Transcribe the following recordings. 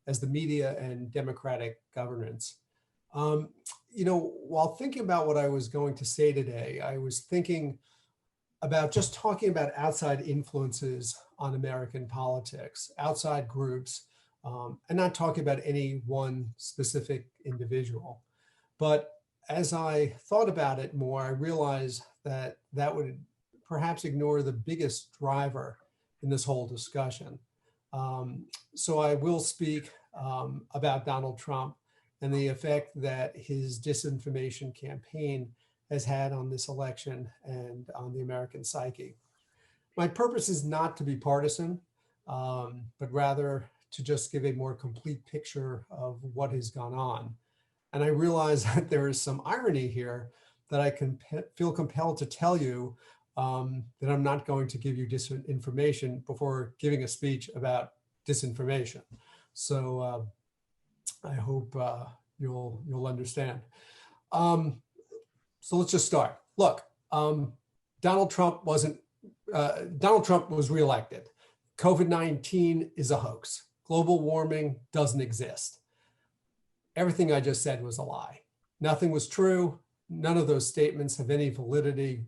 as the media and democratic governance. While thinking about what I was going to say today, I was thinking about just talking about outside influences on American politics, outside groups, and not talking about any one specific individual. But as I thought about it more, I realized that that would perhaps ignore the biggest driver in this whole discussion. So I will speak about Donald Trump and the effect that his disinformation campaign has had on this election and on the American psyche. My purpose is not to be partisan, but rather to just give a more complete picture of what has gone on. And I realize that there is some irony here that I can feel compelled to tell you that I'm not going to give you disinformation before giving a speech about disinformation. So I hope you'll understand. So let's just start. Look, Donald Trump was reelected. COVID-19 is a hoax. Global warming doesn't exist. Everything I just said was a lie. Nothing was true. None of those statements have any validity.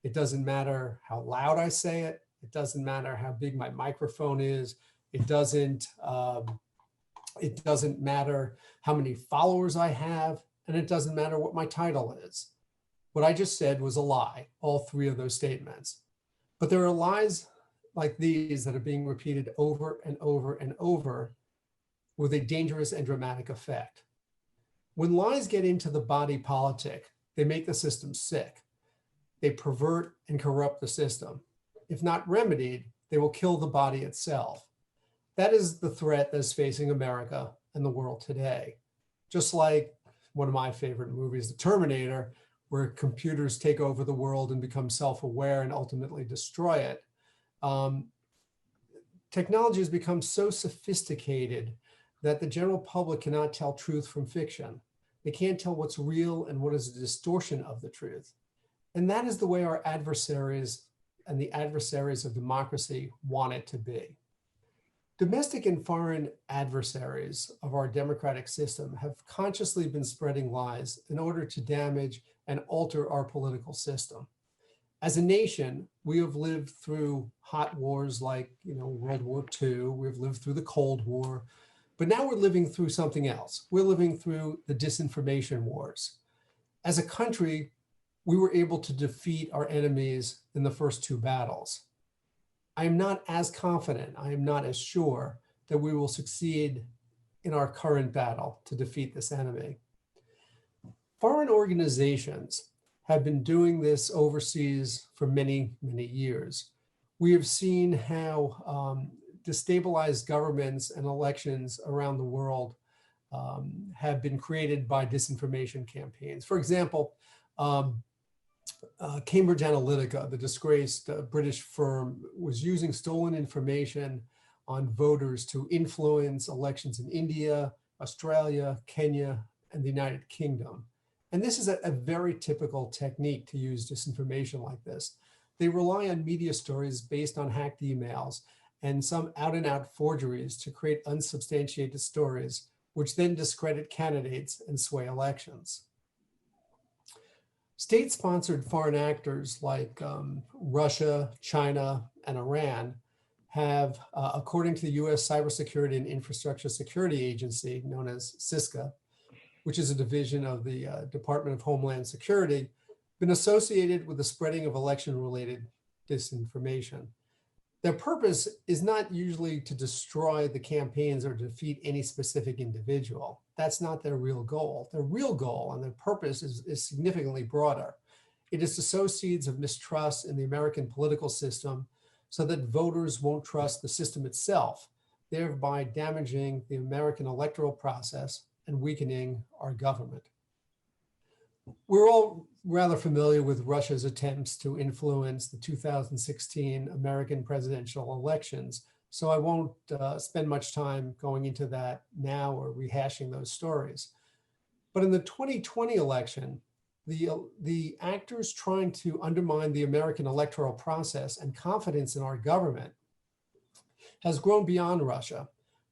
It doesn't matter how loud I say it. It doesn't matter how big my microphone is. It doesn't matter how many followers I have, and it doesn't matter what my title is. What I just said was a lie, all three of those statements. But there are lies like these that are being repeated over and over and over with a dangerous and dramatic effect. When lies get into the body politic, they make the system sick. They pervert and corrupt the system. If not remedied, they will kill the body itself. That is the threat that is facing America and the world today. Just like one of my favorite movies, The Terminator, where computers take over the world and become self-aware and ultimately destroy it. Technology has become so sophisticated that the general public cannot tell truth from fiction. They can't tell what's real and what is a distortion of the truth. And that is the way our adversaries and the adversaries of democracy want it to be. Domestic and foreign adversaries of our democratic system have consciously been spreading lies in order to damage and alter our political system. As a nation, we have lived through hot wars like World War II, we've lived through the Cold War, but now we're living through something else. We're living through the disinformation wars. As a country, we were able to defeat our enemies in the first two battles. I am not as confident, I am not as sure that we will succeed in our current battle to defeat this enemy. Foreign organizations have been doing this overseas for many, many years. We have seen how destabilized governments and elections around the world have been created by disinformation campaigns. For example, Cambridge Analytica, the disgraced British firm, was using stolen information on voters to influence elections in India, Australia, Kenya, and the United Kingdom. And this is a very typical technique to use disinformation like this. They rely on media stories based on hacked emails and some out-and-out forgeries to create unsubstantiated stories, which then discredit candidates and sway elections. State-sponsored foreign actors like Russia, China, and Iran have, according to the US Cybersecurity and Infrastructure Security Agency, known as CISCA, which is a division of the Department of Homeland Security, been associated with the spreading of election-related disinformation. Their purpose is not usually to destroy the campaigns or defeat any specific individual. That's not their real goal. Their real goal and their purpose is significantly broader. It is to sow seeds of mistrust in the American political system so that voters won't trust the system itself, thereby damaging the American electoral process and weakening our government. We're all rather familiar with Russia's attempts to influence the 2016 American presidential elections, so I won't spend much time going into that now or rehashing those stories. But in the 2020 election, the actors trying to undermine the American electoral process and confidence in our government has grown beyond Russia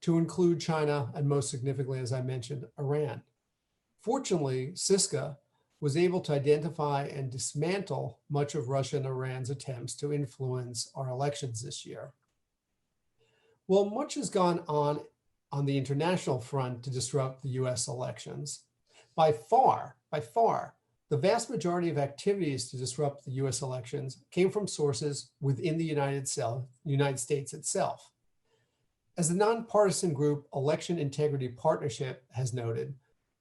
to include China and, most significantly, as I mentioned, Iran. Fortunately, CISCA was able to identify and dismantle much of Russia and Iran's attempts to influence our elections this year. Well, much has gone on the international front to disrupt the US elections. By far, the vast majority of activities to disrupt the US elections came from sources within the United States itself. As the nonpartisan group Election Integrity Partnership has noted,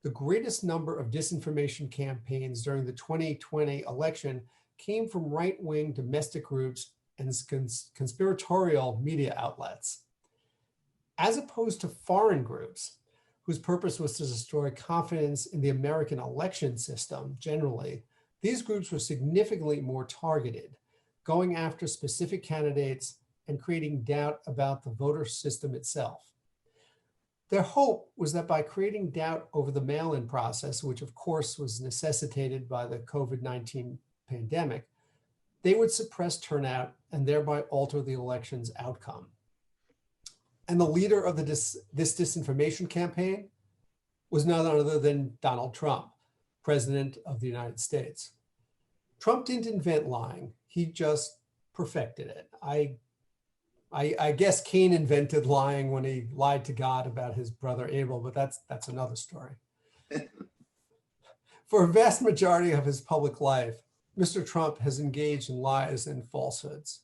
the greatest number of disinformation campaigns during the 2020 election came from right-wing domestic groups and conspiratorial media outlets. As opposed to foreign groups, whose purpose was to destroy confidence in the American election system generally, these groups were significantly more targeted, going after specific candidates and creating doubt about the voter system itself. Their hope was that by creating doubt over the mail-in process, which of course was necessitated by the COVID-19 pandemic, they would suppress turnout and thereby alter the election's outcome. And the leader of this disinformation campaign was none other than Donald Trump, President of the United States. Trump didn't invent lying, he just perfected it. I guess Cain invented lying when he lied to God about his brother Abel, but that's another story. For a vast majority of his public life, Mr. Trump has engaged in lies and falsehoods.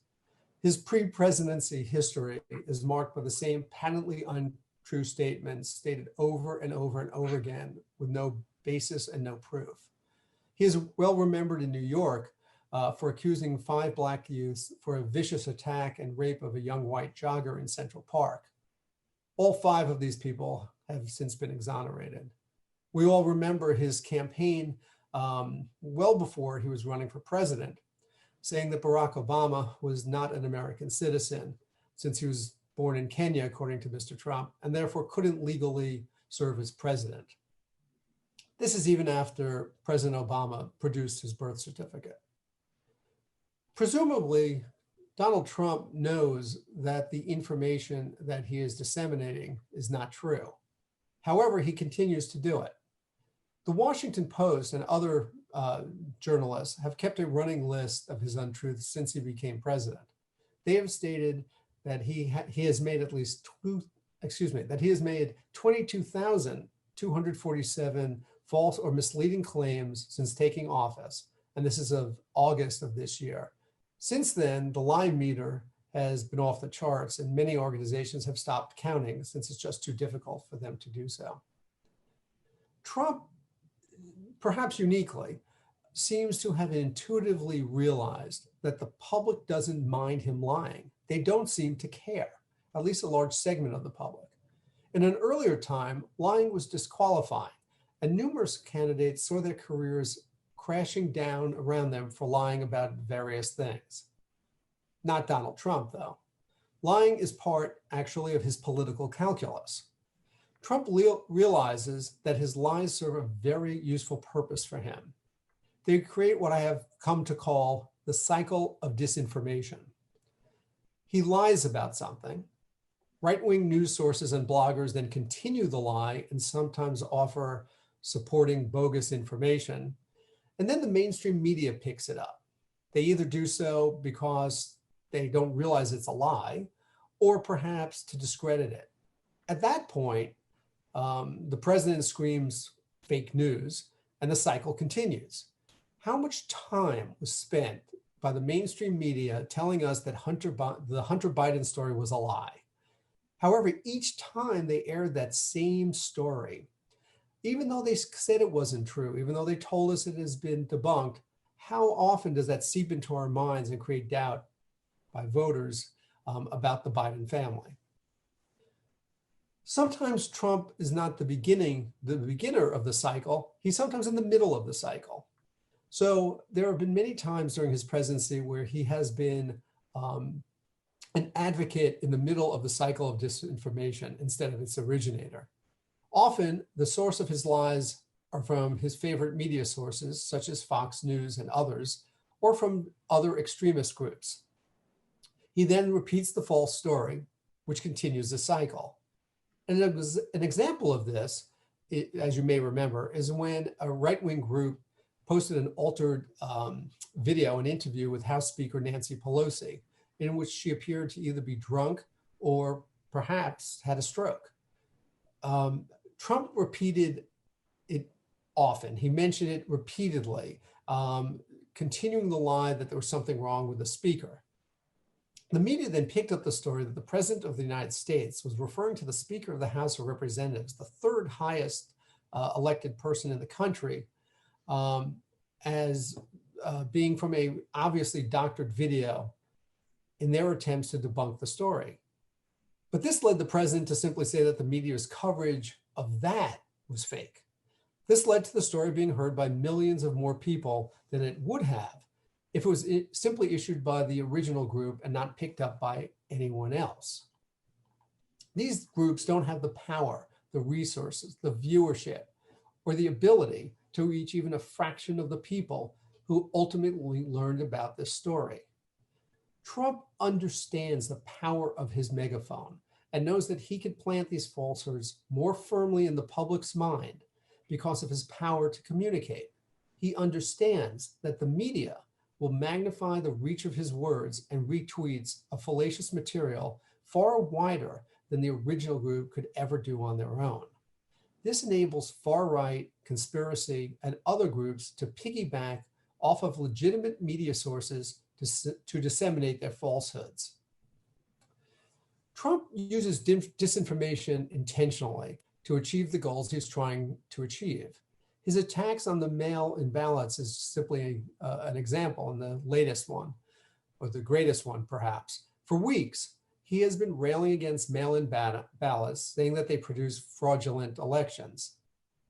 His pre-presidency history is marked by the same patently untrue statements stated over and over and over again with no basis and no proof. He is well remembered in New York for accusing 5 Black youths for a vicious attack and rape of a young white jogger in Central Park. All 5 of these people have since been exonerated. We all remember his campaign well before he was running for president, saying that Barack Obama was not an American citizen since he was born in Kenya, according to Mr. Trump, and therefore couldn't legally serve as president. This is even after President Obama produced his birth certificate. Presumably, Donald Trump knows that the information that he is disseminating is not true. However, he continues to do it. The Washington Post and other journalists have kept a running list of his untruths since he became president. They have stated that he has made 22,247 false or misleading claims since taking office, and this is of August of this year. Since then, the lie meter has been off the charts, and many organizations have stopped counting since it's just too difficult for them to do so. Trump, perhaps uniquely, seems to have intuitively realized that the public doesn't mind him lying. They don't seem to care, at least a large segment of the public. In an earlier time, lying was disqualifying, and numerous candidates saw their careers crashing down around them for lying about various things. Not Donald Trump, though. Lying is part, actually, of his political calculus. Trump realizes that his lies serve a very useful purpose for him. They create what I have come to call the cycle of disinformation. He lies about something. Right-wing news sources and bloggers then continue the lie and sometimes offer supporting bogus information. And then the mainstream media picks it up. They either do so because they don't realize it's a lie, or perhaps to discredit it. At that point, the president screams fake news and the cycle continues. How much time was spent by the mainstream media telling us that the Hunter Biden story was a lie? However, each time they aired that same story, even though they said it wasn't true, even though they told us it has been debunked, how often does that seep into our minds and create doubt by voters about the Biden family? Sometimes Trump is not the beginner of the cycle. He's sometimes in the middle of the cycle. So there have been many times during his presidency where he has been an advocate in the middle of the cycle of disinformation instead of its originator. Often, the source of his lies are from his favorite media sources, such as Fox News and others, or from other extremist groups. He then repeats the false story, which continues the cycle. And an example of this, as you may remember, is when a right-wing group posted an altered video, an interview with House Speaker Nancy Pelosi, in which she appeared to either be drunk or perhaps had a stroke. Trump repeated it often. He mentioned it repeatedly, continuing the lie that there was something wrong with the speaker. The media then picked up the story that the President of the United States was referring to the Speaker of the House of Representatives, the third highest elected person in the country, as being from a obviously doctored video in their attempts to debunk the story. But this led the president to simply say that the media's coverage of that was fake. This led to the story being heard by millions of more people than it would have if it was simply issued by the original group and not picked up by anyone else. These groups don't have the power, the resources, the viewership, or the ability to reach even a fraction of the people who ultimately learned about this story. Trump understands the power of his megaphone and knows that he could plant these falsehoods more firmly in the public's mind because of his power to communicate. He understands that the media will magnify the reach of his words and retweets of fallacious material far wider than the original group could ever do on their own. This enables far-right, conspiracy, and other groups to piggyback off of legitimate media sources to disseminate their falsehoods. Trump uses disinformation intentionally to achieve the goals he's trying to achieve. His attacks on the mail-in ballots is simply an example, and the latest one, or the greatest one perhaps. For weeks, he has been railing against mail-in ballots, saying that they produce fraudulent elections.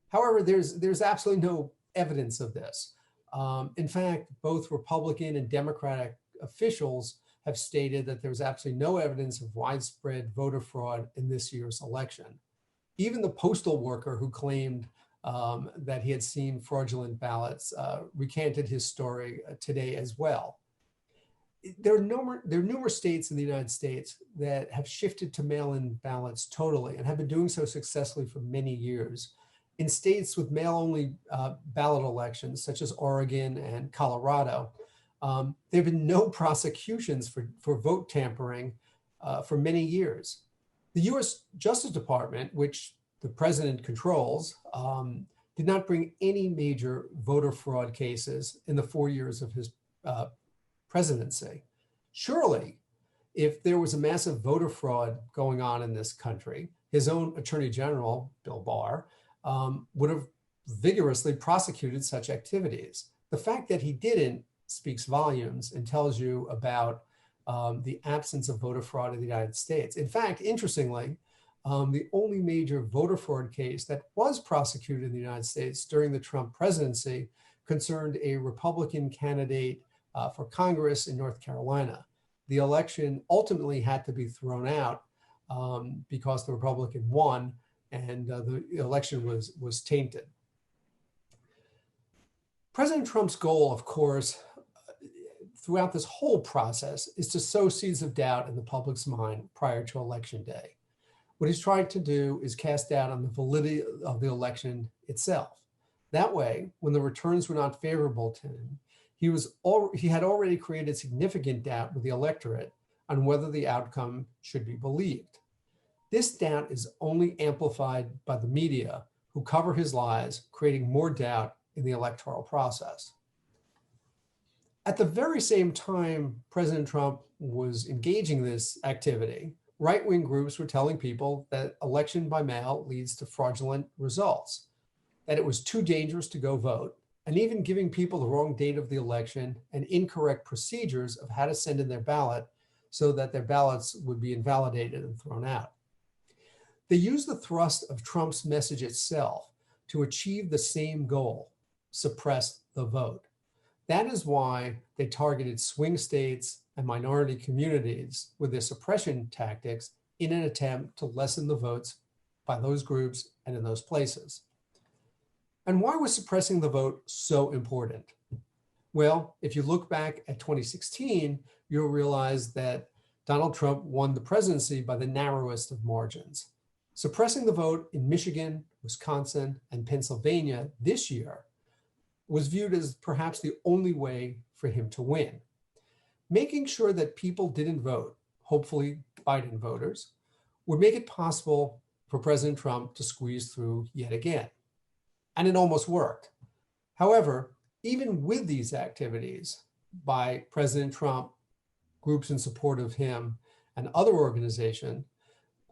However, there's absolutely no evidence of this. In fact, both Republican and Democratic officials have stated that there's absolutely no evidence of widespread voter fraud in this year's election. Even the postal worker who claimed that he had seen fraudulent ballots recanted his story today as well. There are numerous states in the United States that have shifted to mail-in ballots totally and have been doing so successfully for many years. In states with mail-only ballot elections, such as Oregon and Colorado, there have been no prosecutions for vote tampering for many years. The U.S. Justice Department, which the president controls, did not bring any major voter fraud cases in the 4 years of his presidency. Surely, if there was a massive voter fraud going on in this country, his own Attorney General, Bill Barr, would have vigorously prosecuted such activities. The fact that he didn't speaks volumes and tells you about the absence of voter fraud in the United States. In fact, interestingly, the only major voter fraud case that was prosecuted in the United States during the Trump presidency concerned a Republican candidate for Congress in North Carolina. The election ultimately had to be thrown out because the Republican won and the election was tainted. President Trump's goal, of course, throughout this whole process is to sow seeds of doubt in the public's mind prior to Election Day. What he's trying to do is cast doubt on the validity of the election itself. That way, when the returns were not favorable to him, he had already created significant doubt with the electorate on whether the outcome should be believed. This doubt is only amplified by the media, who cover his lies, creating more doubt in the electoral process. At the very same time President Trump was engaging this activity, right-wing groups were telling people that election by mail leads to fraudulent results, that it was too dangerous to go vote, and even giving people the wrong date of the election and incorrect procedures of how to send in their ballot so that their ballots would be invalidated and thrown out. They used the thrust of Trump's message itself to achieve the same goal: suppress the vote. That is why they targeted swing states and minority communities with their suppression tactics in an attempt to lessen the votes by those groups and in those places. And why was suppressing the vote so important? Well, if you look back at 2016, you'll realize that Donald Trump won the presidency by the narrowest of margins. Suppressing the vote in Michigan, Wisconsin, and Pennsylvania this year was viewed as perhaps the only way for him to win. Making sure that people didn't vote, hopefully Biden voters, would make it possible for President Trump to squeeze through yet again. And it almost worked. However, even with these activities by President Trump, groups in support of him, and other organizations,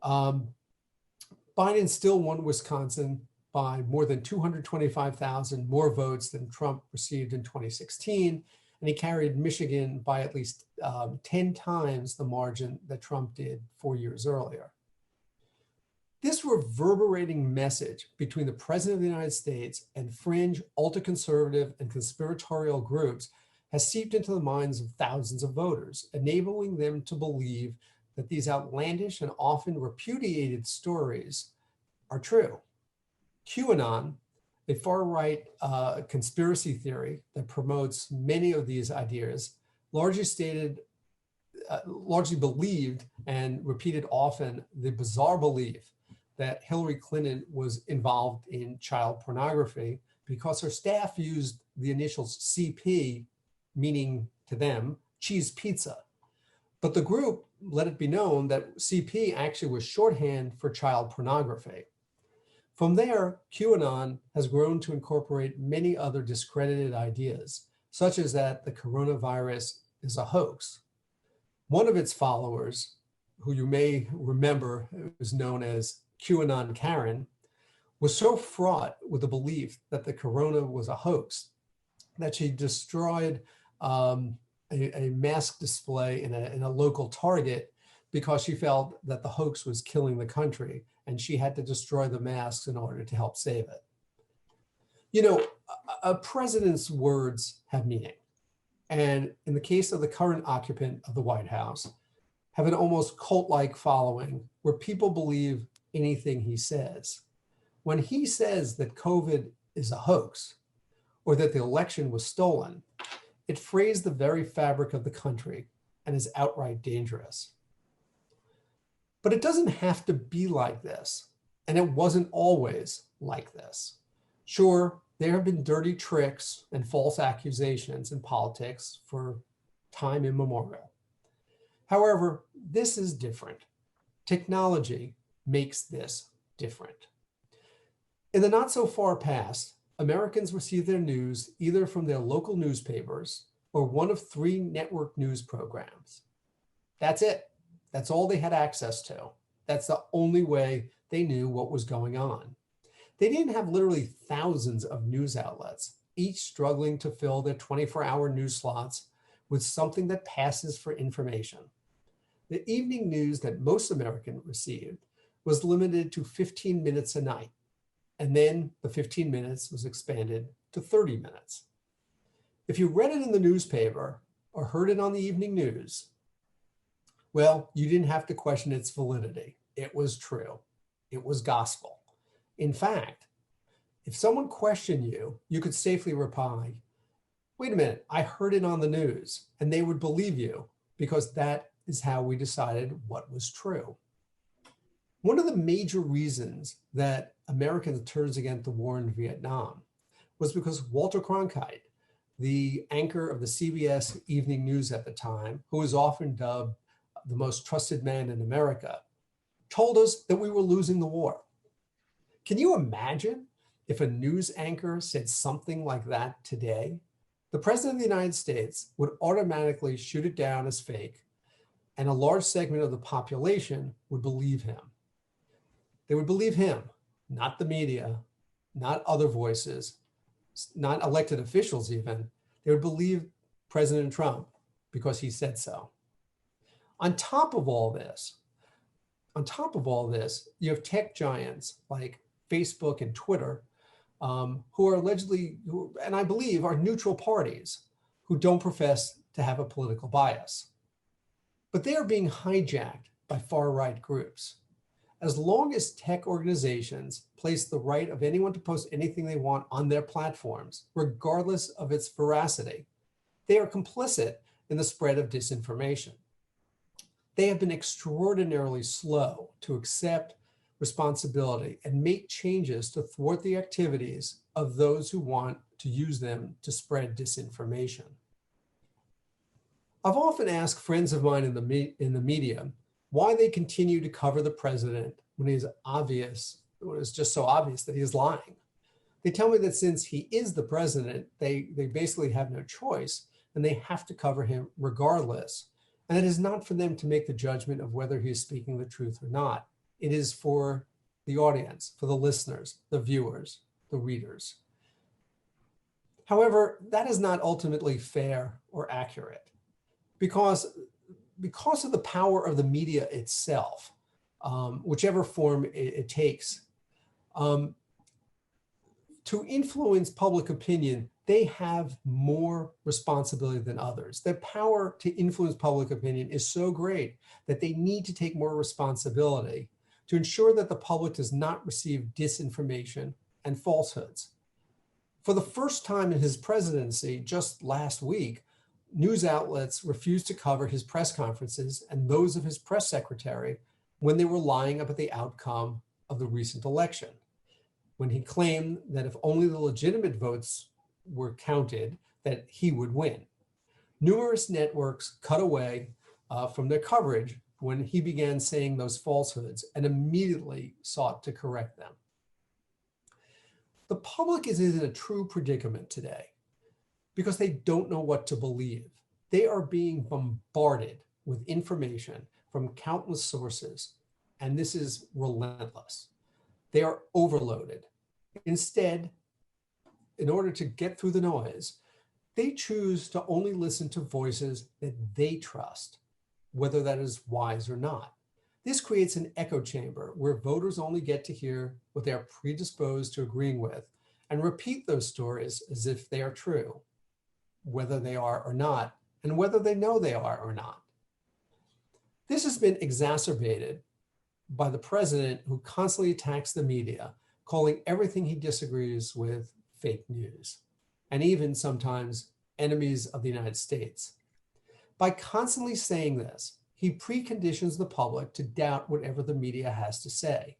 Biden still won Wisconsin by more than 225,000 more votes than Trump received in 2016, and he carried Michigan by at least 10 times the margin that Trump did 4 years earlier. This reverberating message between the President of the United States and fringe, ultra-conservative, and conspiratorial groups has seeped into the minds of thousands of voters, enabling them to believe that these outlandish and often repudiated stories are true. QAnon, a far-right conspiracy theory that promotes many of these ideas, largely believed and repeated often the bizarre belief that Hillary Clinton was involved in child pornography because her staff used the initials CP, meaning to them, cheese pizza. But the group let it be known that CP actually was shorthand for child pornography. From there, QAnon has grown to incorporate many other discredited ideas, such as that the coronavirus is a hoax. One of its followers, who you may remember is known as QAnon Karen, was so fraught with the belief that the corona was a hoax that she destroyed a mask display in a local Target because she felt that the hoax was killing the country and she had to destroy the masks in order to help save it. You know, a president's words have meaning. And in the case of the current occupant of the White House, have an almost cult-like following where people believe anything he says. When he says that COVID is a hoax or that the election was stolen, it frays the very fabric of the country and is outright dangerous. But it doesn't have to be like this, and it wasn't always like this. Sure, there have been dirty tricks and false accusations in politics for time immemorial. However, this is different. Technology makes this different. In the not so far past, Americans received their news either from their local newspapers or one of 3 network news programs. That's it. That's all they had access to. That's the only way they knew what was going on. They didn't have literally thousands of news outlets, each struggling to fill their 24-hour news slots with something that passes for information. The evening news that most Americans received was limited to 15 minutes a night. And then the 15 minutes was expanded to 30 minutes. If you read it in the newspaper or heard it on the evening news, well, you didn't have to question its validity. It was true. It was gospel. In fact, if someone questioned you, you could safely reply, wait a minute, I heard it on the news, and they would believe you because that is how we decided what was true. One of the major reasons that Americans turned against the war in Vietnam was because Walter Cronkite, the anchor of the CBS evening news at the time, who was often dubbed the most trusted man in America, told us that we were losing the war. Can you imagine if a news anchor said something like that today? The President of the United States would automatically shoot it down as fake, and a large segment of the population would believe him. They would believe him, not the media, not other voices, not elected officials even. They would believe President Trump because he said so. On top of all this, you have tech giants like Facebook and Twitter, who are allegedly, and I believe are neutral parties who don't profess to have a political bias. But they are being hijacked by far-right groups. As long as tech organizations place the right of anyone to post anything they want on their platforms, regardless of its veracity, they are complicit in the spread of disinformation. They have been extraordinarily slow to accept responsibility and make changes to thwart the activities of those who want to use them to spread disinformation. I've often asked friends of mine in the media why they continue to cover the president when it's just so obvious that he is lying. They tell me that since he is the president, they basically have no choice and they have to cover him regardless. And it is not for them to make the judgment of whether he is speaking the truth or not. It is for the audience, for the listeners, the viewers, the readers. However, that is not ultimately fair or accurate because of the power of the media itself, whichever form it takes. To influence public opinion, they have more responsibility than others. Their power to influence public opinion is so great that they need to take more responsibility to ensure that the public does not receive disinformation and falsehoods. For the first time in his presidency, just last week, news outlets refused to cover his press conferences and those of his press secretary when they were lying about the outcome of the recent election, when he claimed that if only the legitimate votes were counted, that he would win. Numerous networks cut away from their coverage when he began saying those falsehoods and immediately sought to correct them. The public is in a true predicament today because they don't know what to believe. They are being bombarded with information from countless sources, and this is relentless. They are overloaded. Instead, in order to get through the noise, they choose to only listen to voices that they trust, whether that is wise or not. This creates an echo chamber where voters only get to hear what they are predisposed to agreeing with and repeat those stories as if they are true, whether they are or not, and whether they know they are or not. This has been exacerbated by the president, who constantly attacks the media, calling everything he disagrees with fake news, and even sometimes enemies of the United States. By constantly saying this, he preconditions the public to doubt whatever the media has to say.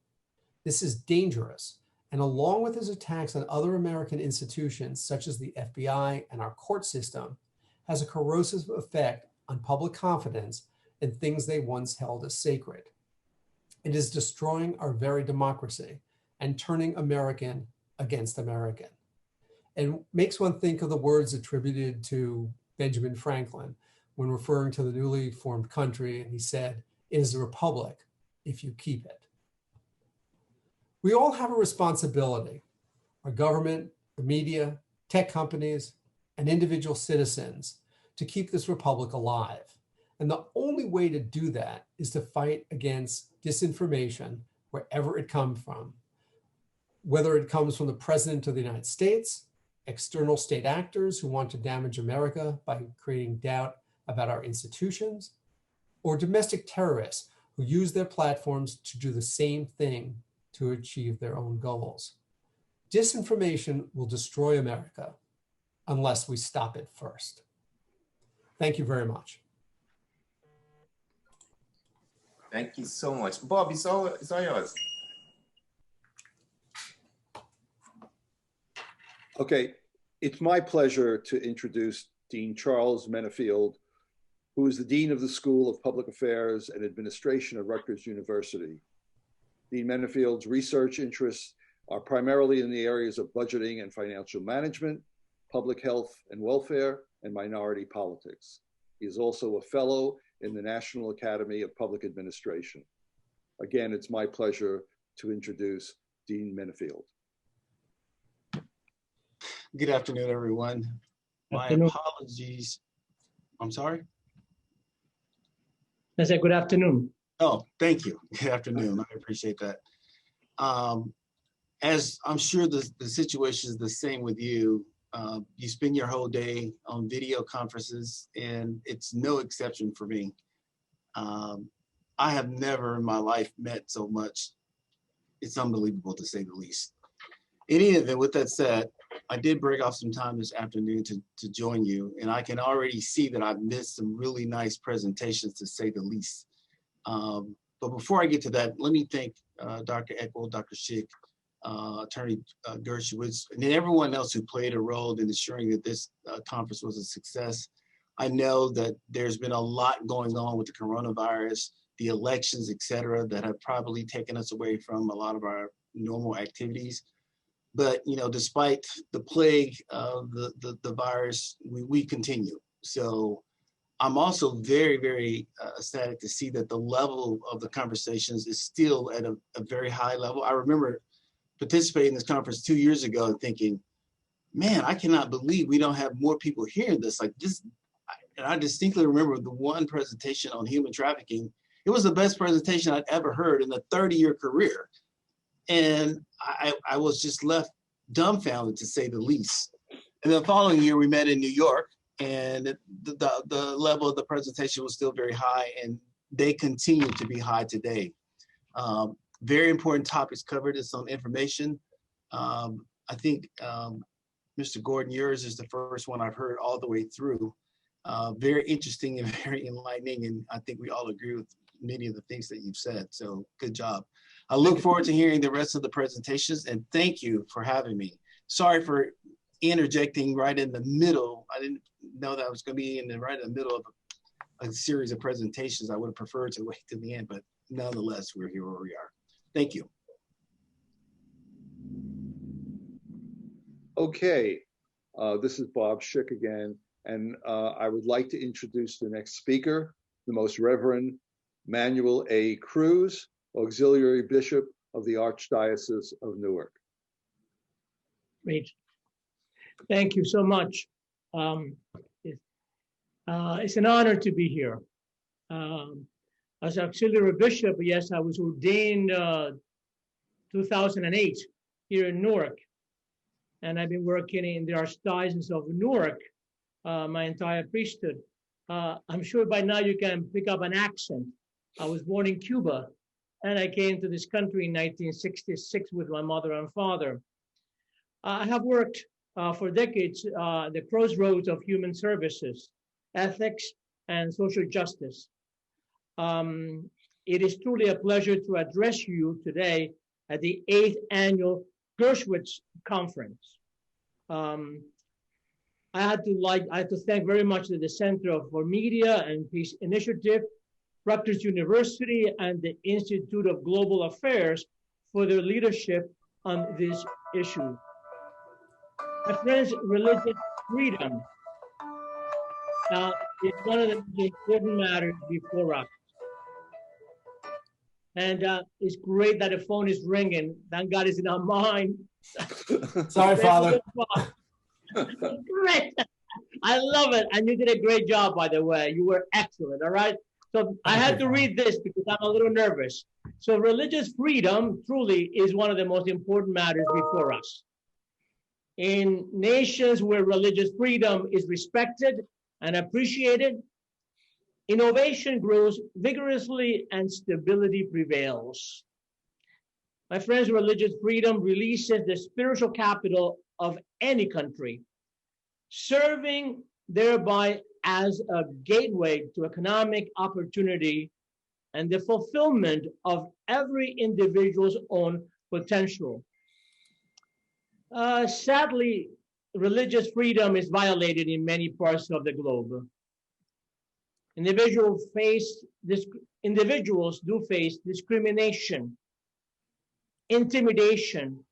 This is dangerous, and along with his attacks on other American institutions, such as the FBI and our court system, has a corrosive effect on public confidence in things they once held as sacred. It is destroying our very democracy and turning American against American. And makes one think of the words attributed to Benjamin Franklin when referring to the newly formed country, and he said, "It is a republic if you keep it." We all have a responsibility, our government, the media, tech companies, and individual citizens, to keep this republic alive. And the only way to do that is to fight against disinformation wherever it comes from, whether it comes from the President of the United States, external state actors who want to damage America by creating doubt about our institutions, or domestic terrorists who use their platforms to do the same thing to achieve their own goals. Disinformation will destroy America unless we stop it first. Thank you very much. Thank you so much. Bob, it's all yours. Okay, it's my pleasure to introduce Dean Charles Menefield, who is the Dean of the School of Public Affairs and Administration at Rutgers University. Dean Menefield's research interests are primarily in the areas of budgeting and financial management, public health and welfare, and minority politics. He is also a fellow in the National Academy of Public Administration. Again, it's my pleasure to introduce Dean Menefield. Good afternoon, everyone. My apologies. I'm sorry? I said good afternoon. Oh, thank you. Good afternoon. I appreciate that. As I'm sure the situation is the same with you, you spend your whole day on video conferences, and it's no exception for me. I have never in my life met so much. It's unbelievable, to say the least. In any event, with that said, I did break off some time this afternoon to join you, and I can already see that I've missed some really nice presentations, to say the least. But before I get to that, let me thank Dr. Eckel, Dr. Schick, Attorney Gershowitz, and then everyone else who played a role in ensuring that this conference was a success. I know that there's been a lot going on with the coronavirus, the elections, et cetera, that have probably taken us away from a lot of our normal activities. But, you know, despite the plague of the virus, we continue. So I'm also very, very ecstatic to see that the level of the conversations is still at a very high level. I remember participating in this conference 2 years ago and thinking, man, I cannot believe we don't have more people hearing this. Like this, and I distinctly remember the one presentation on human trafficking. It was the best presentation I'd ever heard in a 30-year career. And I was just left dumbfounded, to say the least. And the following year we met in New York, and the level of the presentation was still very high, and they continue to be high today. Very important topics covered. It's on information. I think Mr. Gordon, yours is the first one I've heard all the way through. Very interesting and very enlightening, and I think we all agree with many of the things that you've said, so good job. I look forward to hearing the rest of the presentations, and thank you for having me. Sorry for interjecting right in the middle. I didn't know that I was going to be right in the middle of a series of presentations. I would have preferred to wait to the end, but nonetheless, we're here where we are. Thank you. Okay, this is Bob Schick again, and I would like to introduce the next speaker, the Most Reverend Manuel A. Cruz, Auxiliary Bishop of the Archdiocese of Newark. Great. Thank you so much. It's an honor to be here. As Auxiliary Bishop, yes, I was ordained 2008 here in Newark. And I've been working in the Archdiocese of Newark my entire priesthood. I'm sure by now you can pick up an accent. I was born in Cuba, and I came to this country in 1966 with my mother and father. I have worked for decades the crossroads of human services, ethics, and social justice. It is truly a pleasure to address you today at the 8th annual Gershowitz conference. I had to thank very much the Center for Media and Peace Initiative, Rutgers University, and the Institute of Global Affairs for their leadership on this issue. My friends, religious freedom is one of the important matters before us. And it's great that the phone is ringing. Thank God it's in our mind. Sorry, Father. Great. I love it. And you did a great job, by the way. You were excellent, all right? So I had to read this because I'm a little nervous. So religious freedom truly is one of the most important matters before us. In nations where religious freedom is respected and appreciated, innovation grows vigorously and stability prevails. My friends, religious freedom releases the spiritual capital of any country, serving thereby as a gateway to economic opportunity and the fulfillment of every individual's own potential. Sadly, religious freedom is violated in many parts of the globe. Individuals do face discrimination, intimidation,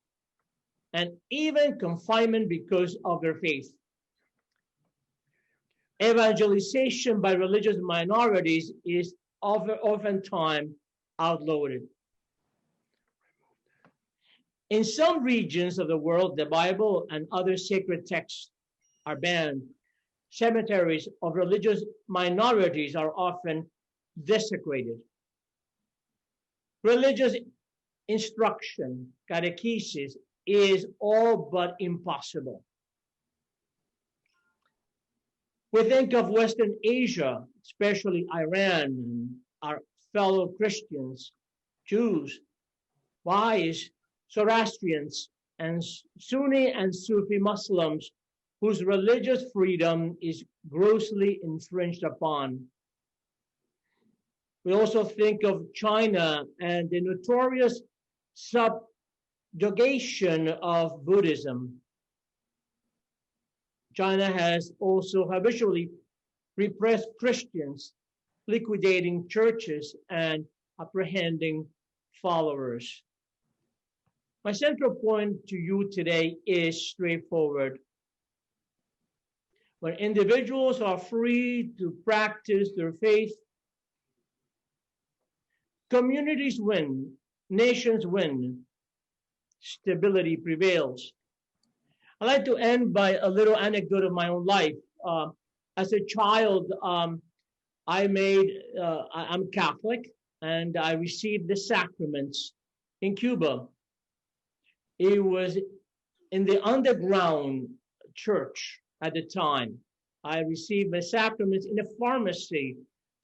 and even confinement because of their faith. Evangelization by religious minorities is oftentimes outloaded. In some regions of the world, the Bible and other sacred texts are banned. Cemeteries of religious minorities are often desecrated. Religious instruction, catechesis, is all but impossible. We think of Western Asia, especially Iran, our fellow Christians, Jews, Baha'is, Zoroastrians, and Sunni and Sufi Muslims whose religious freedom is grossly infringed upon. We also think of China and the notorious subjugation of Buddhism. China has also habitually repressed Christians, liquidating churches and apprehending followers. My central point to you today is straightforward. When individuals are free to practice their faith, communities win, nations win, stability prevails. I'd like to end by a little anecdote of my own life. As a child, I'm Catholic, and I received the sacraments in Cuba. It was in the underground church at the time. I received the sacraments in a pharmacy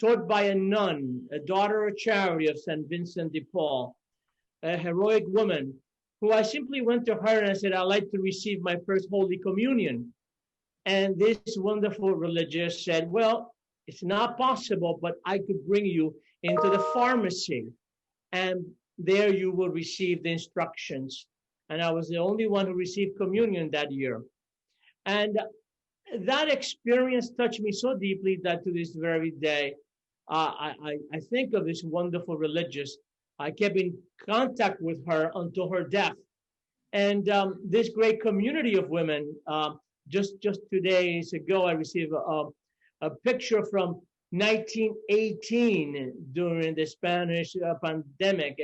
taught by a nun, a daughter of charity of St. Vincent de Paul, a heroic woman, who I simply went to her and I said, I'd like to receive my first Holy Communion. And this wonderful religious said, well, it's not possible, but I could bring you into the pharmacy, and there you will receive the instructions. And I was the only one who received communion that year. And that experience touched me so deeply that to this very day, I think of this wonderful religious. I kept in contact with her until her death. And this great community of women, just 2 days ago, I received a picture from 1918 during the Spanish pandemic,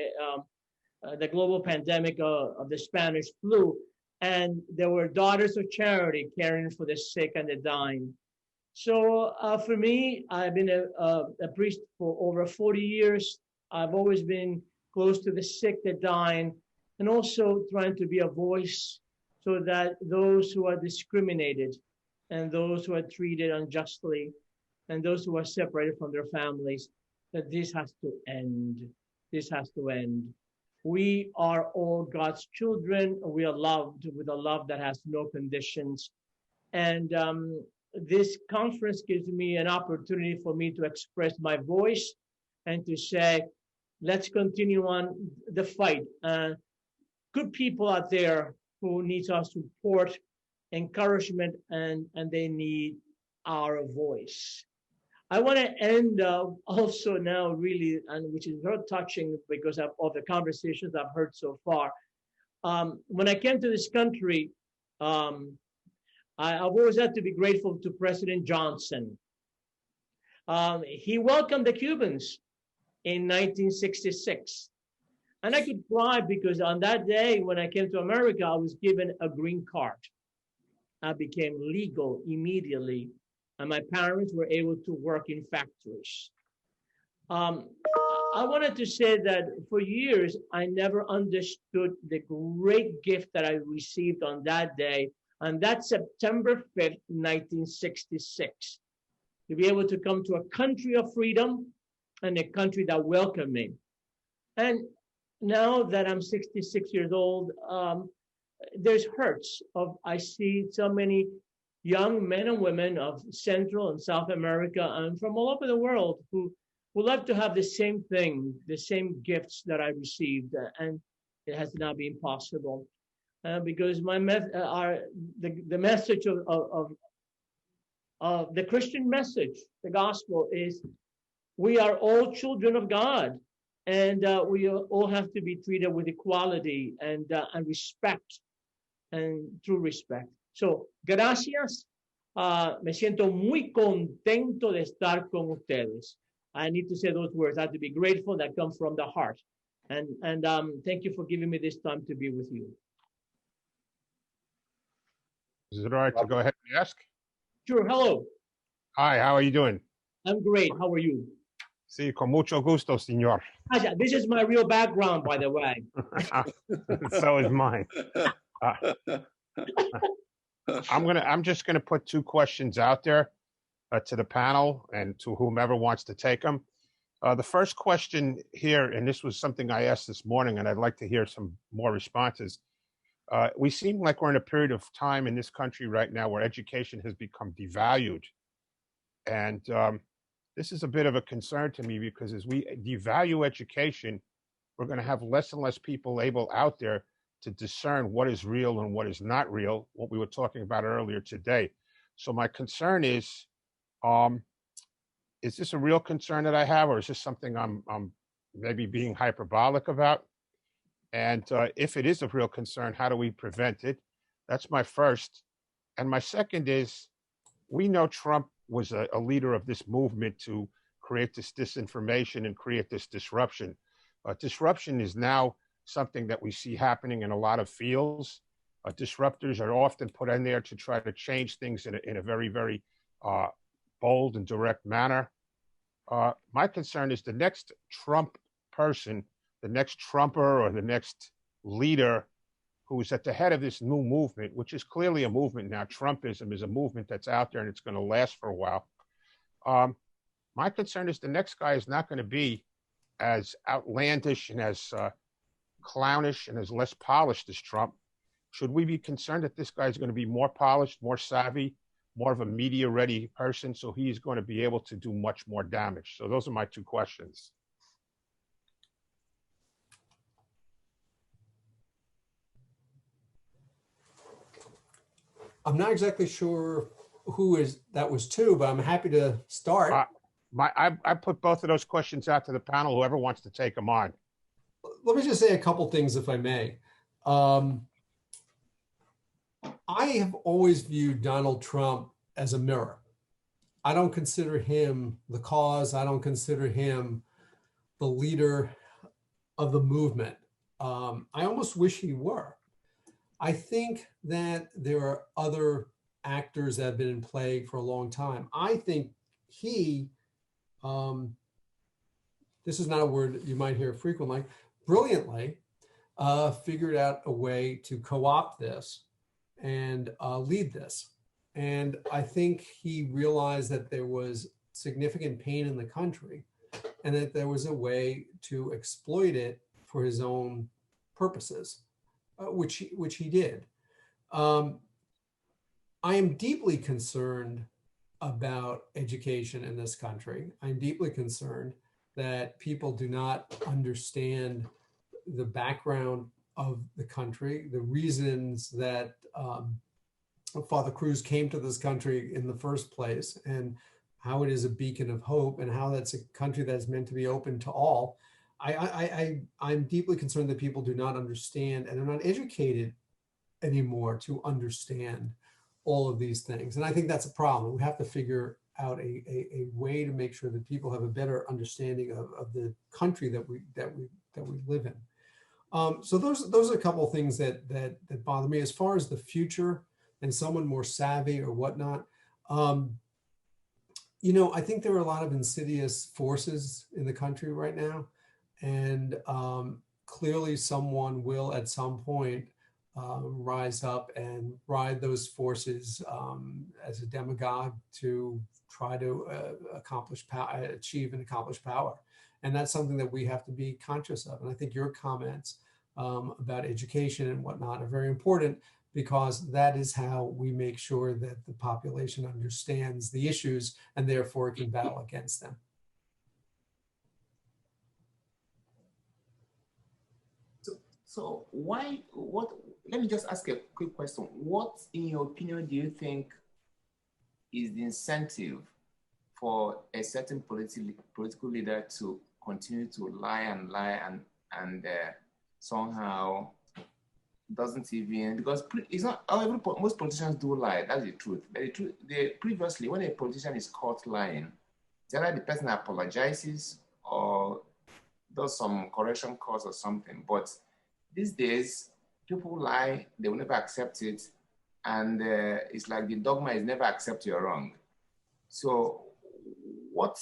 the global pandemic of the Spanish flu. And there were daughters of charity caring for the sick and the dying. So for me, I've been a priest for over 40 years. I've always been close to the sick, the dying, and also trying to be a voice so that those who are discriminated and those who are treated unjustly and those who are separated from their families, that this has to end. This has to end. We are all God's children. We are loved with a love that has no conditions. And this conference gives me an opportunity for me to express my voice and to say, let's continue on the fight. Good people out there who need our support, encouragement, and they need our voice. I want to end also now really, and which is very touching because of the conversations I've heard so far. When I came to this country, I've always had to be grateful to President Johnson. He welcomed the Cubans in 1966. And I could cry because on that day when I came to America, I was given a green card. I became legal immediately, and my parents were able to work in factories. I wanted to say that for years, I never understood the great gift that I received on that day, and that's September 5th, 1966, to be able to come to a country of freedom and a country that welcomed me. And now that I'm 66 years old, there's hurts of, I see so many young men and women of Central and South America and from all over the world who would love to have the same thing, the same gifts that I received, and it has not been possible. Because my the message of the Christian message, the gospel is, we are all children of God, and we all have to be treated with equality and respect, and true respect. So, gracias. Me siento muy contento de estar con ustedes. I need to say those words. I have to be grateful. That comes from the heart. And thank you for giving me this time to be with you. Is it all right to go ahead and ask? Sure. Hello. Hi, how are you doing? I'm great. How are you? Sí, con mucho gusto, señor. This is my real background, by the way. So is mine. I'm just gonna put two questions out there to the panel and to whomever wants to take them. The first question here, and this was something I asked this morning, and I'd like to hear some more responses. We seem like we're in a period of time in this country right now where education has become devalued. And this is a bit of a concern to me because as we devalue education, we're going to have less and less people able out there to discern what is real and what is not real, what we were talking about earlier today. So my concern is this a real concern that I have, or is this something I'm maybe being hyperbolic about? And if it is a real concern, how do we prevent it? That's my first. And my second is, we know Trump was a leader of this movement to create this disinformation and create this disruption. Disruption is now something that we see happening in a lot of fields. Disruptors are often put in there to try to change things in a very, very bold and direct manner. My concern is the next Trump person, the next Trumper or the next leader who is at the head of this new movement, which is clearly a movement now. Trumpism is a movement that's out there and it's going to last for a while. My concern is the next guy is not going to be as outlandish and as clownish and as less polished as Trump. Should we be concerned that this guy is going to be more polished, more savvy, more of a media-ready person, so he's going to be able to do much more damage? So those are my two questions. I'm not exactly sure who that was to, but I'm happy to start. I put both of those questions out to the panel, whoever wants to take them on. Let me just say a couple things, if I may. I have always viewed Donald Trump as a mirror. I don't consider him the cause. I don't consider him the leader of the movement. I almost wish he were. I think that there are other actors that have been in play for a long time. I think he, this is not a word you might hear frequently, brilliantly figured out a way to co-opt this and lead this. And I think he realized that there was significant pain in the country and that there was a way to exploit it for his own purposes, which he did. I am deeply concerned about education in this country. I'm deeply concerned that people do not understand the background of the country, the reasons that Father Cruz came to this country in the first place, and how it is a beacon of hope, and how that's a country that's meant to be open to all. I'm deeply concerned that people do not understand and are not educated anymore to understand all of these things. And I think that's a problem. We have to figure out a way to make sure that people have a better understanding of the country that we live in. So those are a couple of things that bother me. As far as the future and someone more savvy or whatnot, I think there are a lot of insidious forces in the country right now. And clearly someone will at some point rise up and ride those forces as a demagogue to try to achieve and accomplish power. And that's something that we have to be conscious of. And I think your comments about education and whatnot are very important, because that is how we make sure that the population understands the issues and therefore can battle against them. So let me just ask a quick question. What, in your opinion, do you think is the incentive for a certain political leader to continue to lie and somehow doesn't even, because it's not, most politicians do lie, that's the truth. But the truth, previously, when a politician is caught lying, generally the person apologizes or does some correction course or something. But these days, people lie, they will never accept it. And it's like the dogma is never accept you're wrong. So what,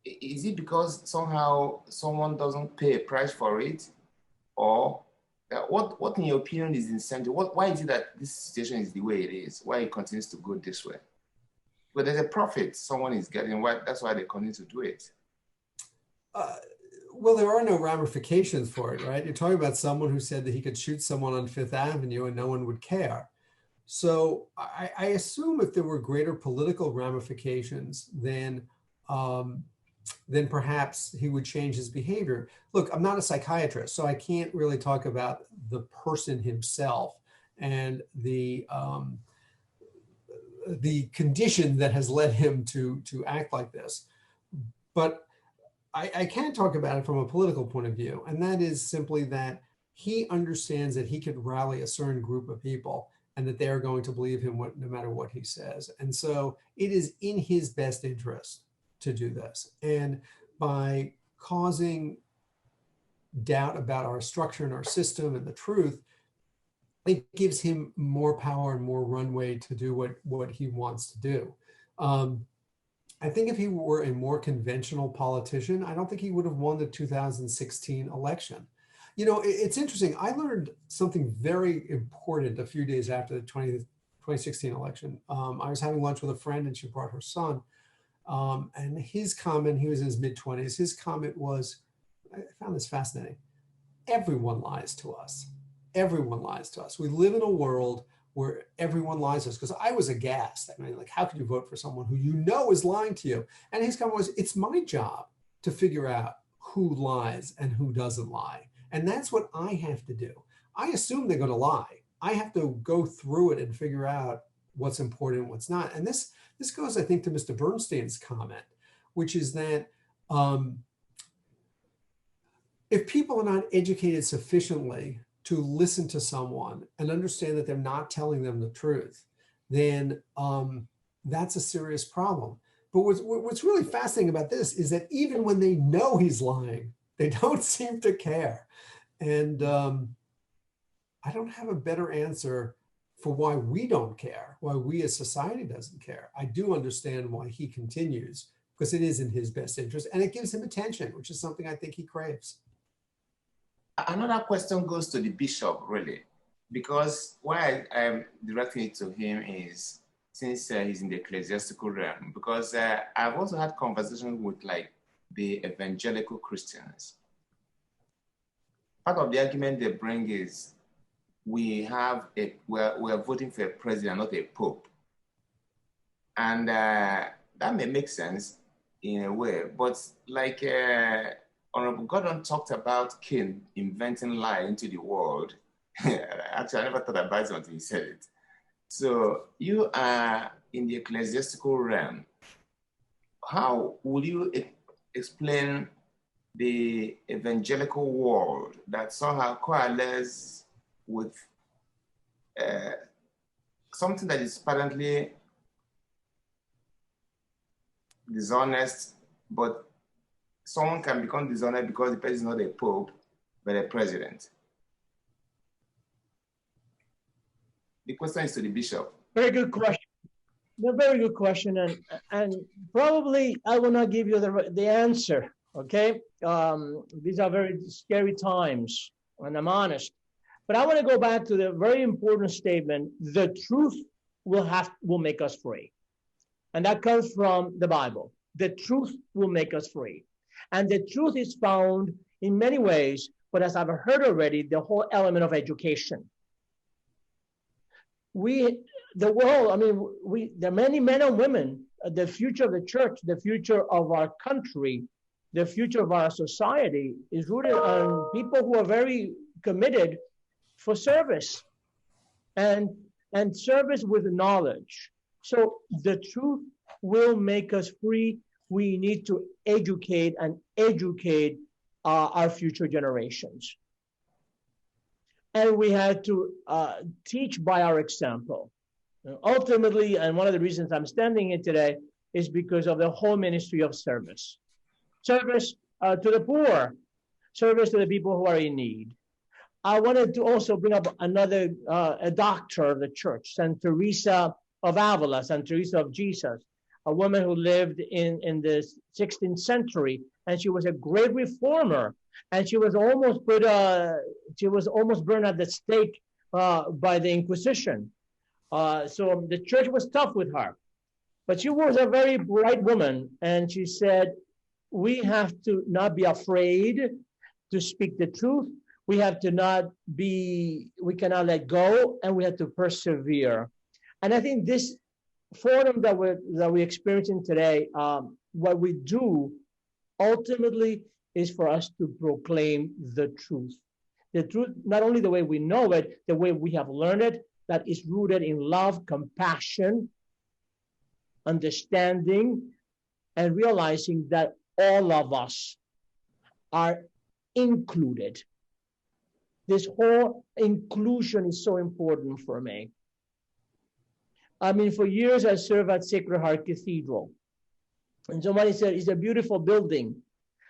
is it because somehow someone doesn't pay a price for it? Or what in your opinion is the incentive? Why is it that this situation is the way it is? Why it continues to go this way? But there's a profit someone is getting, that's why they continue to do it. Well, there are no ramifications for it, right? You're talking about someone who said that he could shoot someone on Fifth Avenue and no one would care. So I assume if there were greater political ramifications, then then perhaps he would change his behavior. Look, I'm not a psychiatrist, so I can't really talk about the person himself and the condition that has led him to act like this. But I can talk about it from a political point of view, and that is simply that he understands that he could rally a certain group of people and that they are going to believe him no matter what he says. And so it is in his best interest to do this. And by causing doubt about our structure and our system and the truth, it gives him more power and more runway to do what he wants to do. I think if he were a more conventional politician, I don't think he would have won the 2016 election. You know, it's interesting. I learned something very important a few days after the 2016 election. I was having lunch with a friend and she brought her son. And his comment, he was in his mid-20s, his comment was, I found this fascinating. Everyone lies to us. Everyone lies to us. We live in a world where everyone lies to us, because I was aghast. I mean, like, how could you vote for someone who you know is lying to you? And his comment was, it's my job to figure out who lies and who doesn't lie. And that's what I have to do. I assume they're going to lie. I have to go through it and figure out what's important and what's not. And this goes, I think, to Mr. Bernstein's comment, which is that if people are not educated sufficiently to listen to someone and understand that they're not telling them the truth, then that's a serious problem. But what's really fascinating about this is that even when they know he's lying, they don't seem to care. And I don't have a better answer for why we don't care, why we as society doesn't care. I do understand why he continues, because it is in his best interest and it gives him attention, which is something I think he craves. Another question goes to the bishop, really, because why I'm directing it to him is, since he's in the ecclesiastical realm, because I've also had conversations with like the evangelical Christians. Part of the argument they bring is we're voting for a president, not a pope. And that may make sense in a way, but like Honorable Gordon talked about Cain inventing lie into the world. Actually, I never thought about it until he said it. So you are in the ecclesiastical realm. How will you explain the evangelical world that somehow coalesces with something that is apparently dishonest, but someone can become dishonest because the person is not a pope, but a president? The question is to the bishop. Very good question. A very good question, and probably I will not give you the answer. Okay, these are very scary times, and I'm honest. But I want to go back to the very important statement: the truth will make us free, and that comes from the Bible. The truth will make us free, and the truth is found in many ways. But as I've heard already, the whole element of education. The world, I mean, there are many men and women, the future of the church, the future of our country, the future of our society is rooted on people who are very committed for service and service with knowledge. So the truth will make us free. We need to educate our future generations. And we had to teach by our example. Ultimately, and one of the reasons I'm standing here today is because of the whole ministry of service. Service to the poor, service to the people who are in need. I wanted to also bring up another, a doctor of the church, Saint Teresa of Avila, Saint Teresa of Jesus, a woman who lived in the 16th century, and she was a great reformer. And she was almost burned at the stake by the Inquisition. So the church was tough with her, but she was a very bright woman. And she said, we have to not be afraid to speak the truth. We cannot let go, and we have to persevere. And I think this forum that we're experiencing today, what we do ultimately is for us to proclaim the truth. The truth, not only the way we know it, the way we have learned it, that is rooted in love, compassion, understanding, and realizing that all of us are included. This whole inclusion is so important for me. I mean, for years I served at Sacred Heart Cathedral. And somebody said, it's a beautiful building.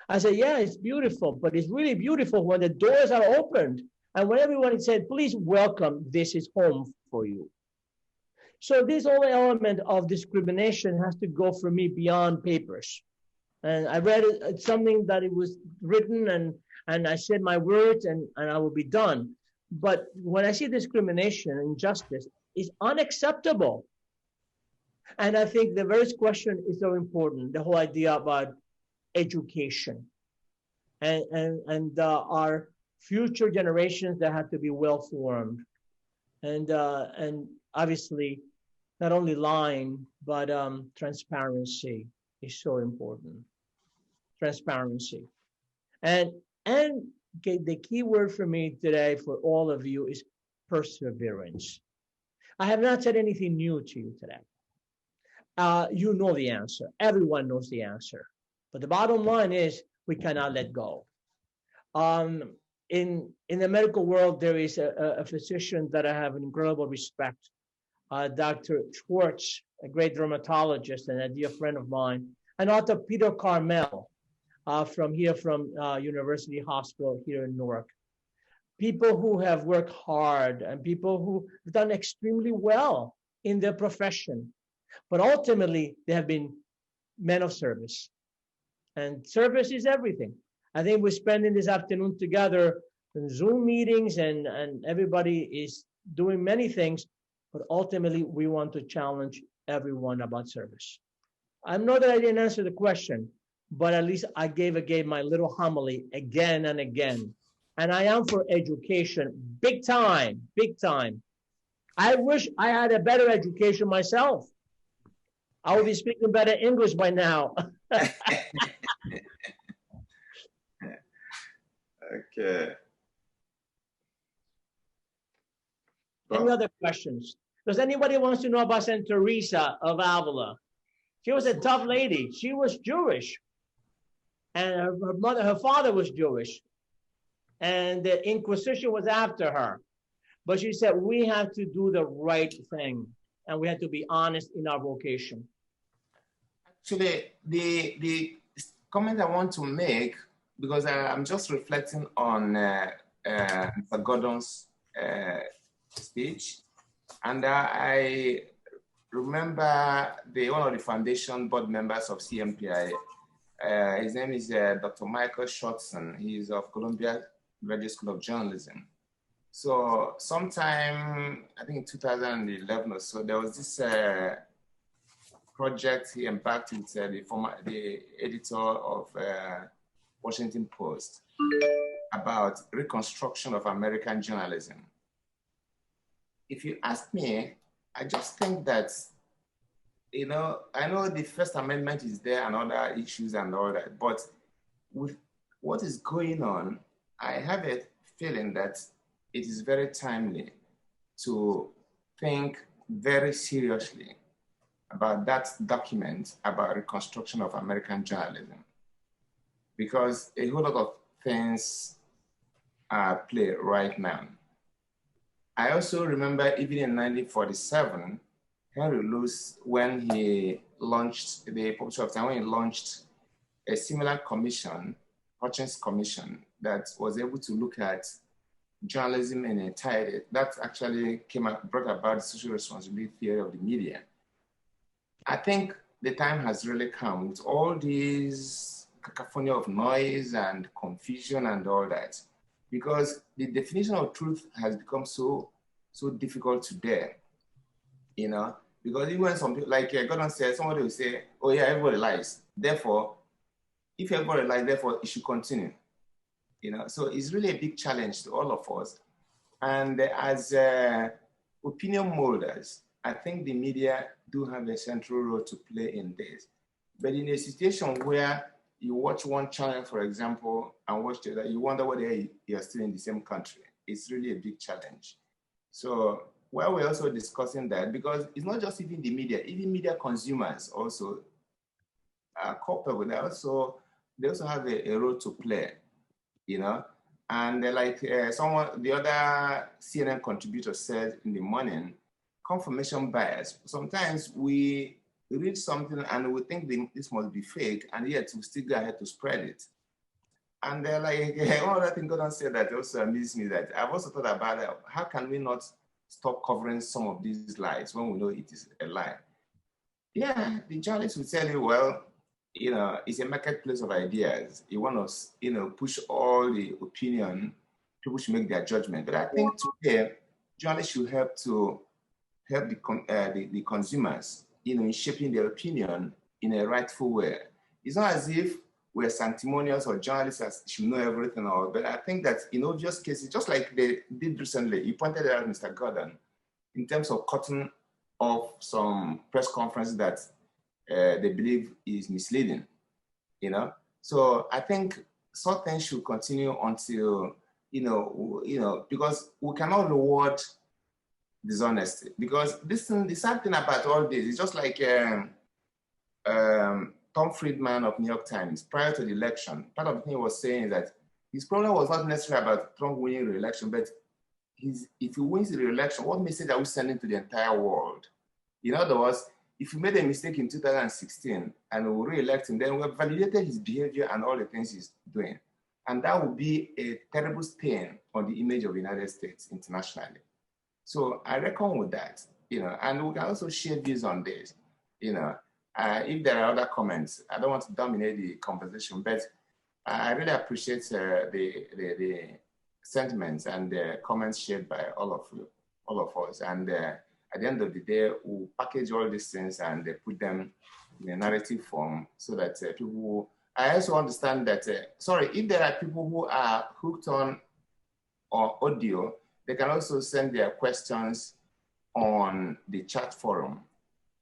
I said, yeah, it's beautiful, but it's really beautiful when the doors are opened and when everyone said, please welcome, this is home for you. So this whole element of discrimination has to go for me beyond papers. And I read it, something that it was written and I said my words and I will be done. But when I see discrimination and injustice, it's unacceptable. And I think the first question is so important, the whole idea about education and our future generations that have to be well-formed. And obviously, not only lying, but transparency is so important. Transparency. And the key word for me today for all of you is perseverance. I have not said anything new to you today. You know the answer. Everyone knows the answer. But the bottom line is we cannot let go. In the medical world, there is a physician that I have an incredible respect, Dr. Schwartz, a great dermatologist and a dear friend of mine, and Dr. Peter Carmel from University Hospital here in Newark. People who have worked hard and people who have done extremely well in their profession. But ultimately, they have been men of service. And service is everything. I think we're spending this afternoon together in Zoom meetings and everybody is doing many things, but ultimately we want to challenge everyone about service. I know that I didn't answer the question, but at least I gave my little homily again and again. And I am for education, big time, big time. I wish I had a better education myself. I would be speaking better English by now. Okay. Any other questions? Does anybody wants to know about Saint Teresa of Avila? She was a tough lady. She was Jewish. And her father was Jewish. And the Inquisition was after her. But she said, we have to do the right thing. And we have to be honest in our vocation. Actually, the comment I want to make, because I'm just reflecting on Mr. Gordon's speech, and I remember one of the foundation board members of CMPI. His name is Dr. Michael Shotson. He's of Columbia Graduate School of Journalism. So sometime, I think in 2011 or so, there was this project he embarked with the editor of Washington Post about reconstruction of American journalism. If you ask me, I just think that, I know the First Amendment is there and other issues and all that, but with what is going on, I have a feeling that it is very timely to think very seriously about that document about reconstruction of American journalism, because a whole lot of things are at play right now. I also remember even in 1947, Henry Luce, when he launched the Publisher of Time, when he launched a similar commission, Hutchins Commission, that was able to look at journalism in entirety. That actually brought about the social responsibility theory of the media. I think the time has really come with all these cacophony of noise and confusion and all that, because the definition of truth has become so difficult today, because even when some people, like Gordon said, somebody will say, oh yeah, everybody lies. Therefore, if everybody lies, therefore it should continue. So it's really a big challenge to all of us. And as opinion molders, I think the media do have a central role to play in this. But in a situation where you watch one channel, for example, and watch the other, you wonder whether you're still in the same country. It's really a big challenge. So while we're also discussing that, because it's not just even the media, even media consumers also are culpable. They also have a role to play, you know. And like the other CNN contributor said in the morning, confirmation bias. Sometimes we read something and we think this must be fake, and yet we still go ahead to spread it. And like one other thing Gordon said that also amused me, that I've also thought about how can we not stop covering some of these lies when we know it is a lie? Yeah, the journalist will tell you, well, you know, it's a marketplace of ideas. You want to, you know, push all the opinion. People should make their judgment. But I think today, journalists should help the consumers, you know, in shaping their opinion in a rightful way. It's not as if we're sanctimonious or journalists should know everything, but I think that in obvious cases, just like they did recently, you pointed out, Mr. Gordon, in terms of cutting off some press conferences that they believe is misleading, you know. So I think something should continue until, you know, because we cannot reward dishonesty. Because the sad thing about all this is just like Tom Friedman of New York Times, prior to the election, part of the thing he was saying is that his problem was not necessarily about Trump winning the election, but if he wins the election, what message are we sending to the entire world? In other words, if he made a mistake in 2016 and we re-elect him, then we've validated his behavior and all the things he's doing. And that would be a terrible stain on the image of the United States internationally. So I reckon with that, you know, and we can also share views on this, you know. If there are other comments, I don't want to dominate the conversation, but I really appreciate the sentiments and the comments shared by all of us. And at the end of the day, we'll package all these things and put them in a narrative form so that people. I also understand that. If there are people who are hooked on audio, they can also send their questions on the chat forum,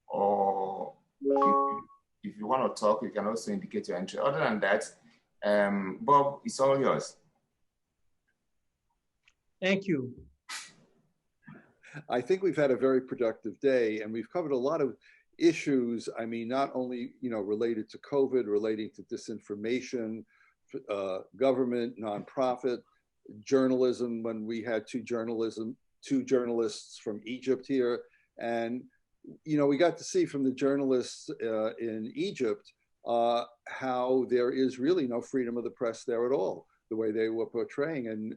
or if you want to talk, you can also indicate your interest. Other than that, Bob, it's all yours. Thank you. I think we've had a very productive day, and we've covered a lot of issues. I mean, not only, you know, related to COVID, relating to disinformation, government, nonprofit, journalism, when we had two journalists from Egypt here. And, you know, we got to see from the journalists in Egypt how there is really no freedom of the press there at all, the way they were portraying.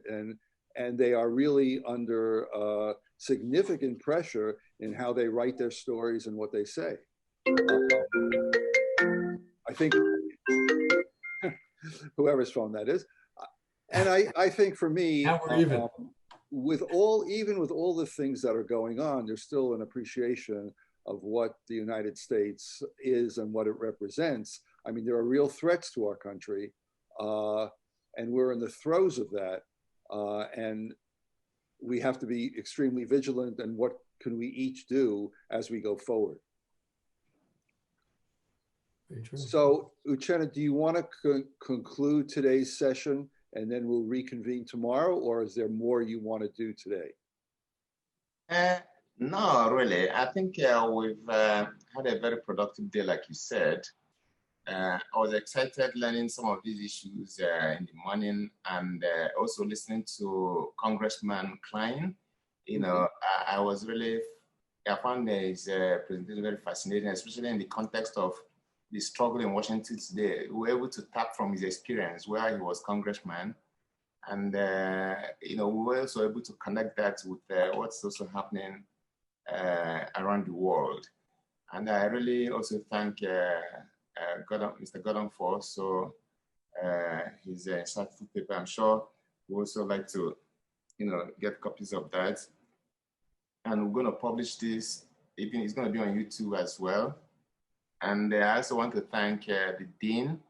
And they are really under significant pressure in how they write their stories and what they say. I think whoever's phone that is. And I think for me, even with all the things that are going on, there's still an appreciation of what the United States is and what it represents. I mean, there are real threats to our country, and we're in the throes of that. And we have to be extremely vigilant, and what can we each do as we go forward? So, Uchenna, do you want to conclude today's session and then we'll reconvene tomorrow, or is there more you want to do today? No, really. I think we've had a very productive day, like you said. I was excited learning some of these issues in the morning, and also listening to Congressman Klein. You know, I found his presentation very fascinating, especially in the context of the struggle in Washington today. We were able to tap from his experience where he was congressman, and you know, we were also able to connect that with what's also happening around the world. And I really also thank Mr. Gordon for also his insightful paper. I'm sure we also like to, you know, get copies of that. And we're going to publish this. It's going to be on YouTube as well. And I also want to thank the Dean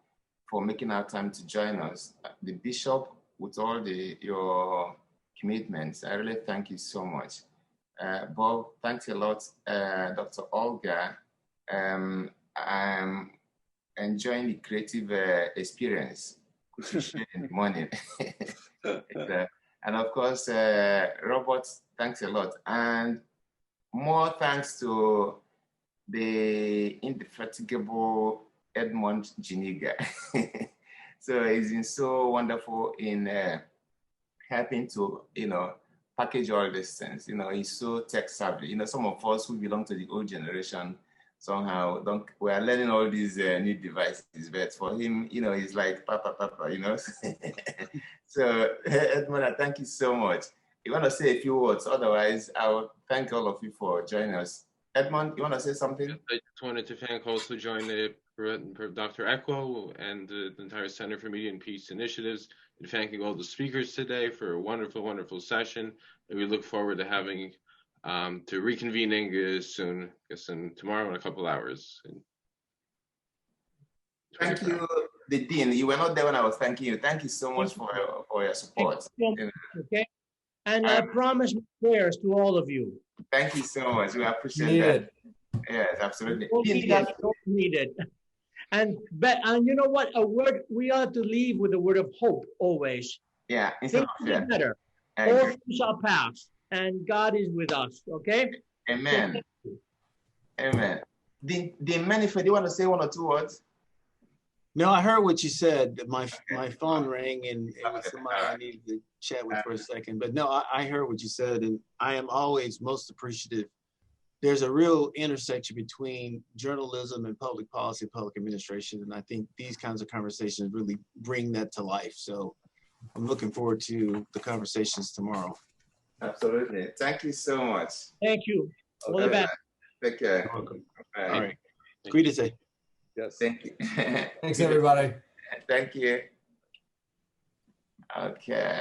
for making our time to join us. The Bishop, with all your commitments, I really thank you so much. Bob, thanks a lot, Dr. Olga. I'm enjoying the creative experience which you shared in the morning. And of course, Robert, thanks a lot. And more thanks to the indefatigable Edmund Jiniga. So he's been so wonderful in helping to, package all these things. He's so tech savvy. Some of us who belong to the old generation somehow we are learning all these new devices, but for him, he's like papa, So Edmund, thank you so much. You want to say a few words? Otherwise, I would thank all of you for joining us. Edmund, you want to say something? I just wanted to thank also join Dr. Echo and the entire Center for Media and Peace Initiatives, and thanking all the speakers today for a wonderful, wonderful session. And we look forward to having to reconvening soon, I guess tomorrow in a couple hours. Thank you, the Dean. You were not there when I was thanking you. Thank you so much for your support. Okay. And I promise prayers to all of you. Thank you so much. We appreciate that. Yes, absolutely. Needed. And you know what? A word, we ought to leave with a word of hope always. Yeah. Things will get better. All things shall pass. And God is with us. Okay? Amen. Amen. The Manifest, do you want to say one or two words? No, I heard what you said. My phone rang and it was somebody I needed to chat with for a second. But no, I heard what you said, and I am always most appreciative. There's a real intersection between journalism and public policy, public administration, and I think these kinds of conversations really bring that to life. So I'm looking forward to the conversations tomorrow. Absolutely. Thank you so much. Thank you. All the best. Take care. You're welcome. All right. Great to Yes. Thank you. Thanks, everybody. Thank you. Okay.